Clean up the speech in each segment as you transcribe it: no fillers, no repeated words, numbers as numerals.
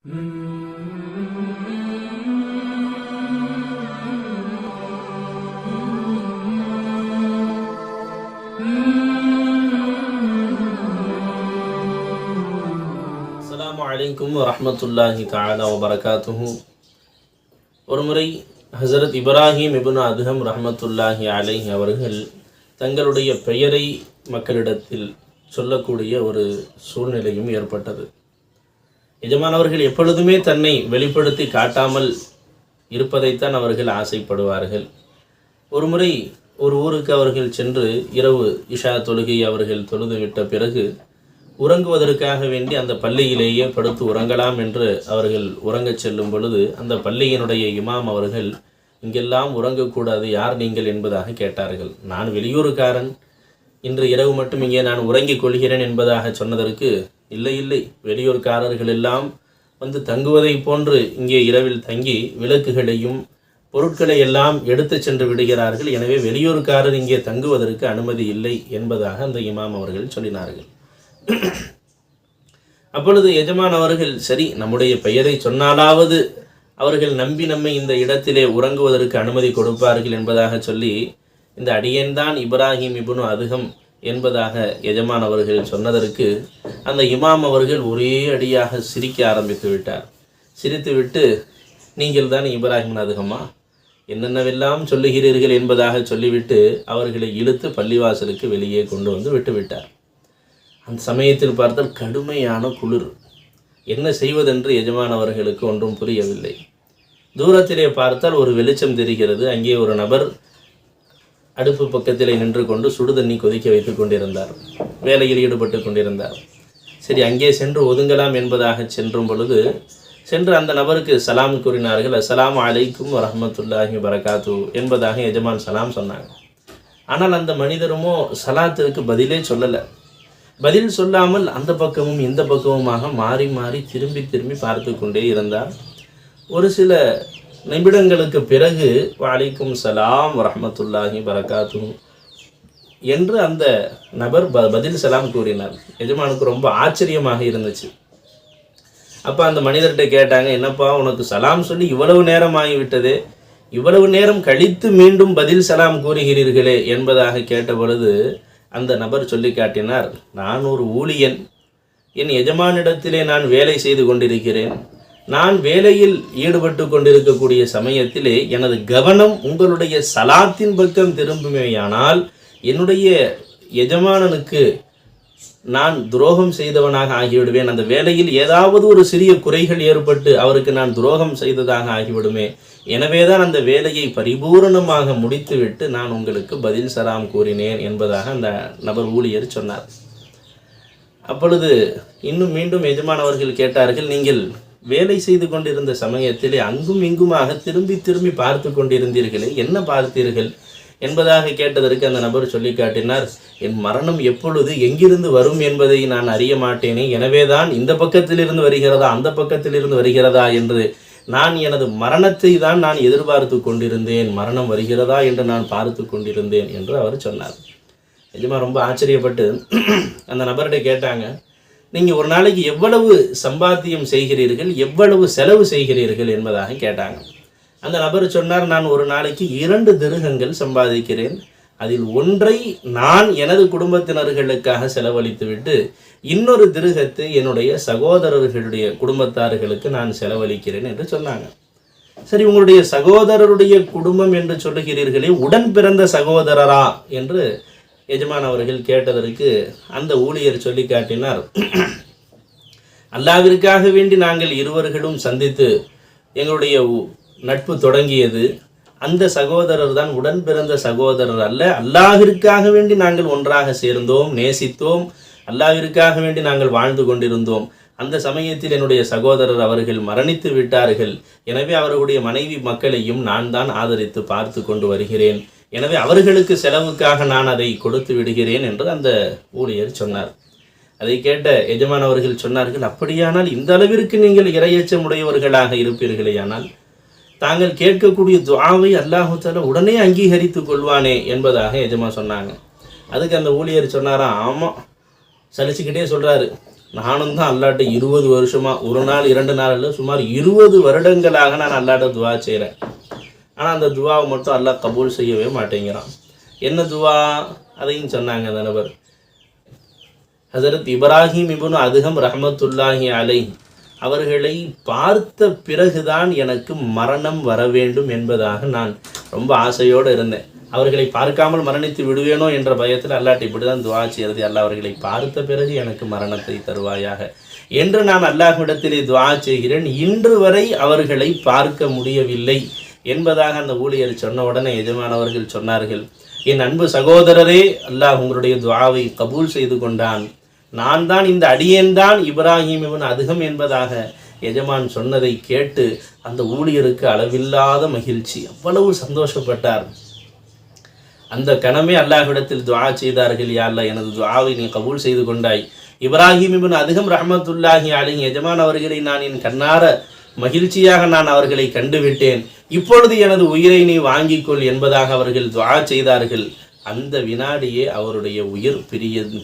அஸ்ஸலாமு அலைக்கும் வரஹ்மத்துல்லாஹி தஆலா வபரகாத்துஹு. ஒருமுறை ஹஸரத் இப்ராஹிம் இப்னு அதுஹம் ரஹ்மத்துல்லாஹி அலைஹி அவர்கள் தங்களுடைய பெயரை மக்களிடத்தில் சொல்லக்கூடிய ஒரு சூழ்நிலையும் ஏற்பட்டது. எஜமானவர்கள் எப்பொழுதுமே தன்னை வெளிப்படுத்தி காட்டாமல் இருப்பதைத்தான் அவர்கள் ஆசைப்படுவார்கள். ஒருமுறை ஒரு ஊருக்கு அவர்கள் சென்று இரவு இஷா தொழுகை அவர்கள் தொழுதுவிட்ட பிறகு உறங்குவதற்காக வேண்டி அந்த பள்ளியிலேயே படுத்து உறங்கலாம் என்று அவர்கள் உறங்கச் செல்லும் பொழுது அந்த பள்ளியினுடைய இமாம் அவர்கள், இங்கெல்லாம் உறங்கக்கூடாது, யார் நீங்கள் என்பதாக கேட்டார்கள். நான் வெளியூருக்காரன், இன்று இரவு மட்டும் இங்கே நான் உறங்கிக் கொள்கிறேன் என்பதாக சொன்னதற்கு, இல்லை இல்லை, வெளியூர்காரர்கள் எல்லாம் வந்து தங்குவதை போன்று இங்கே இரவில் தங்கி விளக்குகளையும் பொருட்களை எல்லாம் எடுத்து சென்று விடுகிறார்கள், எனவே வெளியூர்காரர் இங்கே தங்குவதற்கு அனுமதி இல்லை என்பதாக அந்த இமாம் அவர்கள் சொல்லினார்கள். அப்பொழுது எஜமான் அவர்கள், சரி, நம்முடைய பெயரை சொன்னாலாவது அவர்கள் நம்பி நம்மை இந்த இடத்திலே உறங்குவதற்கு அனுமதி கொடுப்பார்கள் என்பதாக சொல்லி, இந்த அடியேன்தான் இப்ராஹிம் இப்னு அதுஹம் என்பதாக எஜமான் அவர்கள் சொன்னதற்கு அந்த இமாம் அவர்கள் ஒரே அடியாக சிரிக்க ஆரம்பித்து விட்டார். சிரித்துவிட்டு, நீங்கள் தான் இப்ராஹிம் அதுஹமா, என்னென்னவெல்லாம் சொல்லுகிறீர்கள் என்பதாக சொல்லிவிட்டு அவர்களை இழுத்து பள்ளிவாசலுக்கு வெளியே கொண்டு வந்து விட்டுவிட்டார். அந்த சமயத்தில் பார்த்தால் கடுமையான குளிர். என்ன செய்வதென்று எஜமான் அவர்களுக்கு ஒன்றும் புரியவில்லை. தூரத்திலே பார்த்தால் ஒரு வெளிச்சம் தெரிகிறது. அங்கே ஒரு நபர் அடுப்பு பக்கத்திலே நின்று கொண்டு சுடுதண்ணி கொதிக்க வைத்து கொண்டிருந்தார், வேலையில் ஈடுபட்டு கொண்டிருந்தார். சரி, அங்கே சென்று ஒதுங்கலாம் என்பதாக சென்றும் பொழுது சென்று அந்த நபருக்கு சலாம் கூறினார்கள். அஸ்ஸலாமு அலைக்கும் வரஹ்மத்துல்லாஹி வபரகாத்து என்பதாக எஜமான் சலாம் சொன்னாங்க. ஆனால் அந்த மனிதருமோ சலாத்திற்கு பதிலே சொல்லலை. பதில் சொல்லாமல் அந்த பக்கமும் இந்த பக்கமுமாக மாறி மாறி திரும்பி திரும்பி பார்த்து கொண்டே இருந்தார். ஒரு சில நிமிடங்களுக்கு பிறகு வலைக்கும் சலாம் வரஹ்மத்துல்லாஹி வபரகாத்து என்று அந்த நபர் பதில் சலாம் கூறினார். எஜமானுக்கு ரொம்ப ஆச்சரியமாக இருந்துச்சு. அப்போ அந்த மனிதர்கிட்ட கேட்டாங்க, என்னப்பா உனக்கு சலாம் சொல்லி இவ்வளவு நேரம் ஆகிவிட்டதே, இவ்வளவு நேரம் கழித்து மீண்டும் பதில் சலாம் கூறுகிறீர்களே என்பதாக கேட்ட பொழுது அந்த நபர் சொல்லி காட்டினார், நான் ஒரு ஊழியன், என் எஜமானிடத்திலே நான் வேலை செய்து கொண்டிருக்கிறேன். நான் வேலையில் ஈடுபட்டு கொண்டிருக்கக்கூடிய சமயத்திலே எனது கவனம் உங்களுடைய சலாத்தின் பக்கம் திரும்புமேயானால் என்னுடைய எஜமானனுக்கு நான் துரோகம் செய்தவனாக ஆகிவிடுவேன். அந்த வேலையில் ஏதாவது ஒரு சிறிய குறைகள் ஏற்பட்டு அவருக்கு நான் துரோகம் செய்ததாக ஆகிவிடுமே. எனவே தான் அந்த வேலையை பரிபூரணமாக முடித்துவிட்டு நான் உங்களுக்கு பதில் சலாம் கூறினேன் என்பதாக அந்த நபர் ஊழியர் சொன்னார். அப்பொழுது இன்னும் மீண்டும் எஜமானவர்கள் கேட்டார்கள், நீங்கள் வேலை செய்து கொண்டிருந்த சமயத்திலே அங்கும் இங்குமாக திரும்பி திரும்பி பார்த்து கொண்டிருந்தீர்களே, என்ன பார்த்தீர்கள் என்பதாக கேட்டதற்கு அந்த நபர் சொல்லி காட்டினார், என் மரணம் எப்பொழுது எங்கிருந்து வரும் என்பதை நான் அறிய மாட்டேனே, எனவேதான் இந்த பக்கத்திலிருந்து வருகிறதா அந்த பக்கத்திலிருந்து வருகிறதா என்று நான் எனது மரணத்தை தான் நான் எதிர்பார்த்து கொண்டிருந்தேன், மரணம் வருகிறதா என்று நான் பார்த்து கொண்டிருந்தேன் என்று அவர் சொன்னார். நிஜமா ரொம்ப ஆச்சரியப்பட்டு அந்த நபர்கிட்ட கேட்டாங்க, நீங்கள் ஒரு நாளைக்கு எவ்வளவு சம்பாத்தியம் செய்கிறீர்கள், எவ்வளவு செலவு செய்கிறீர்கள் என்பதாக கேட்டாங்க. அந்த நபர் சொன்னார், நான் ஒரு நாளைக்கு 2 திருகங்கள் சம்பாதிக்கிறேன், அதில் ஒன்றை நான் எனது குடும்பத்தினர்களுக்காக செலவழித்து விட்டு இன்னொரு திருகத்தை என்னுடைய சகோதரர்களுடைய குடும்பத்தார்களுக்கு நான் செலவழிக்கிறேன் என்று சொன்னாங்க. சரி, உங்களுடைய சகோதரருடைய குடும்பம் என்று சொல்லுகிறீர்களே, உடன் பிறந்த சகோதரரா என்று எஜமான் அவர்கள் கேட்டதற்கு அந்த ஊழியர் சொல்லி காட்டினார், அல்லாஹ்விற்காக வேண்டி நாங்கள் இருவர்களும் சந்தித்து எங்களுடைய நட்பு தொடங்கியது, அந்த சகோதரர் தான் உடன் பிறந்த சகோதரர் அல்ல, அல்லாஹ்விற்காக வேண்டி நாங்கள் ஒன்றாக சேர்ந்தோம், நேசித்தோம், அல்லாஹ்விற்காக வேண்டி நாங்கள் வாழ்ந்து கொண்டிருந்தோம். அந்த சமயத்தில் என்னுடைய சகோதரர் அவர்கள் மரணித்து விட்டார்கள். எனவே அவர்களுடைய மனைவி மக்களையும் நான் தான் ஆதரித்து பார்த்து கொண்டு வருகிறேன். எனவே அவர்களுக்கு செலவுக்காக நான் அதை கொடுத்து விடுகிறேன் என்று அந்த ஊழியர் சொன்னார். அதை கேட்ட எஜமான் அவர்கள் சொன்னார்கள், அப்படியானால் இந்த அளவிற்கு நீங்கள் இறையச்சம் உடையவர்களாக இருப்பீர்களேயானால் தாங்கள் கேட்கக்கூடிய துஆவை அல்லாஹ் தஆலா உடனே அங்கீகரித்து கொள்வானே என்பதாக எஜமான் சொன்னாங்க. அதுக்கு அந்த ஊழியர் சொன்னாராம், ஆமாம், சலிச்சுக்கிட்டே சொல்கிறாரு, நானும் தான் அல்லாட்ட 20 வருஷமாக ஒரு நாள் 2 நாள் இல்லை சுமார் 20 வருடங்களாக நான் அல்லாட்ட துவா செய்கிறேன். ஆனால் அந்த துவாவை மட்டும் அல்லாஹ் கபூல் செய்யவே மாட்டேங்கிறான். என்ன துவா அதையும் சொன்னாங்க அந்த நபர். ஹஸரத் இப்ராஹிம் இப்னு அதுகம் ரஹ்மத்துல்லாஹி அலைஹி அவர்களை பார்த்த பிறகுதான் எனக்கு மரணம் வர வேண்டும் என்பதாக நான் ரொம்ப ஆசையோடு இருந்தேன். அவர்களை பார்க்காமல் மரணித்து விடுவேனோ என்ற பயத்தில் அல்லாஹ்ட்ட இப்படி தான் துவா செய்கிறது, அல்லாஹ் அவர்களை பார்த்த பிறகு எனக்கு மரணத்தை தருவாயாக என்று நான் அல்லாஹ்விடத்திலே துவா செய்கிறேன். இன்று வரை அவர்களை பார்க்க முடியவில்லை என்பதாக அந்த ஊழியர் சொன்ன உடனே எஜமானவர்கள் சொன்னார்கள், என் அன்பு சகோதரரே, அல்லாஹ் உங்களுடைய துஆவை கபூல் செய்து கொண்டான். நான் தான் இந்த அடியேன்தான் இப்ராஹிம் இப்னு அதுகம் என்பதாக எஜமான் சொன்னதை கேட்டு அந்த ஊழியருக்கு அளவில்லாத மகிழ்ச்சி, அவ்வளவு சந்தோஷப்பட்டார். அந்த கணமே அல்லாஹ்விடத்தில் துஆ செய்தார்கள், யா அல்லாஹ் எனது துஆவை நீ கபூல் செய்து கொண்டாய். இப்ராஹிம் இப்னு அதுகம் ரஹ்மத்துல்லாஹி அலைஹி எஜமான் அவர்களை நான் என் கண்ணார மகிழ்ச்சியாக நான் அவர்களை கண்டுவிட்டேன். இப்பொழுது எனது உயிரை நீ வாங்கிக்கொள் என்பதாக அவர்கள் துஆ செய்தார்கள். அந்த வினாடியே அவருடைய உயிர்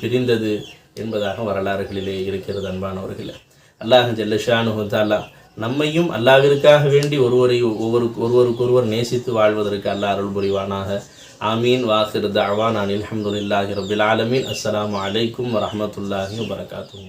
பிரிந்தது என்பதாக வரலாறுகளிலே இருக்கிறது. அன்பானவர்களே, அல்லாஹ் ஜல்ல ஷானுஹு தஆலா நம்மையும் அல்லாஹ்விற்காக வேண்டி ஒருவருக்கொருவர் நேசித்து வாழ்வதற்கு அல்லாஹ் அருள் புரிவானாக. ஆமீன். வாஹிர் தஅவானா அல்ஹம்துலில்லாஹி ரப்பில் ஆலமீன். அஸ்ஸலாமு அலைக்கும் வரஹ்மத்துல்லாஹி வபரகாத்துஹு.